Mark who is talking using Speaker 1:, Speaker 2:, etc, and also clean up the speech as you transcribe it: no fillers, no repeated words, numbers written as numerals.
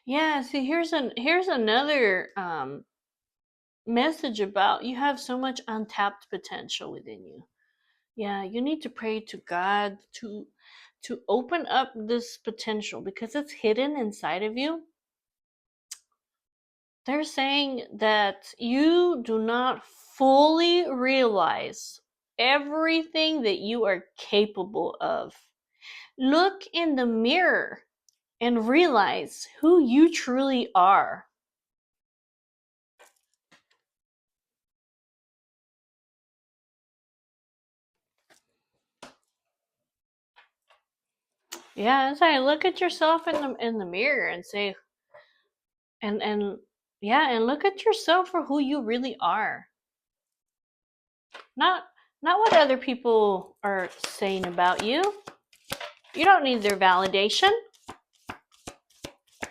Speaker 1: Yeah, see, here's another message about you have so much untapped potential within you. Yeah, you need to pray to God to open up this potential because it's hidden inside of you. They're saying that you do not fully realize everything that you are capable of. Look in the mirror and realize who you truly are. Yeah, it's like look at yourself in the mirror and say and yeah, and look at yourself for who you really are. Not not what other people are saying about you. You don't need their validation.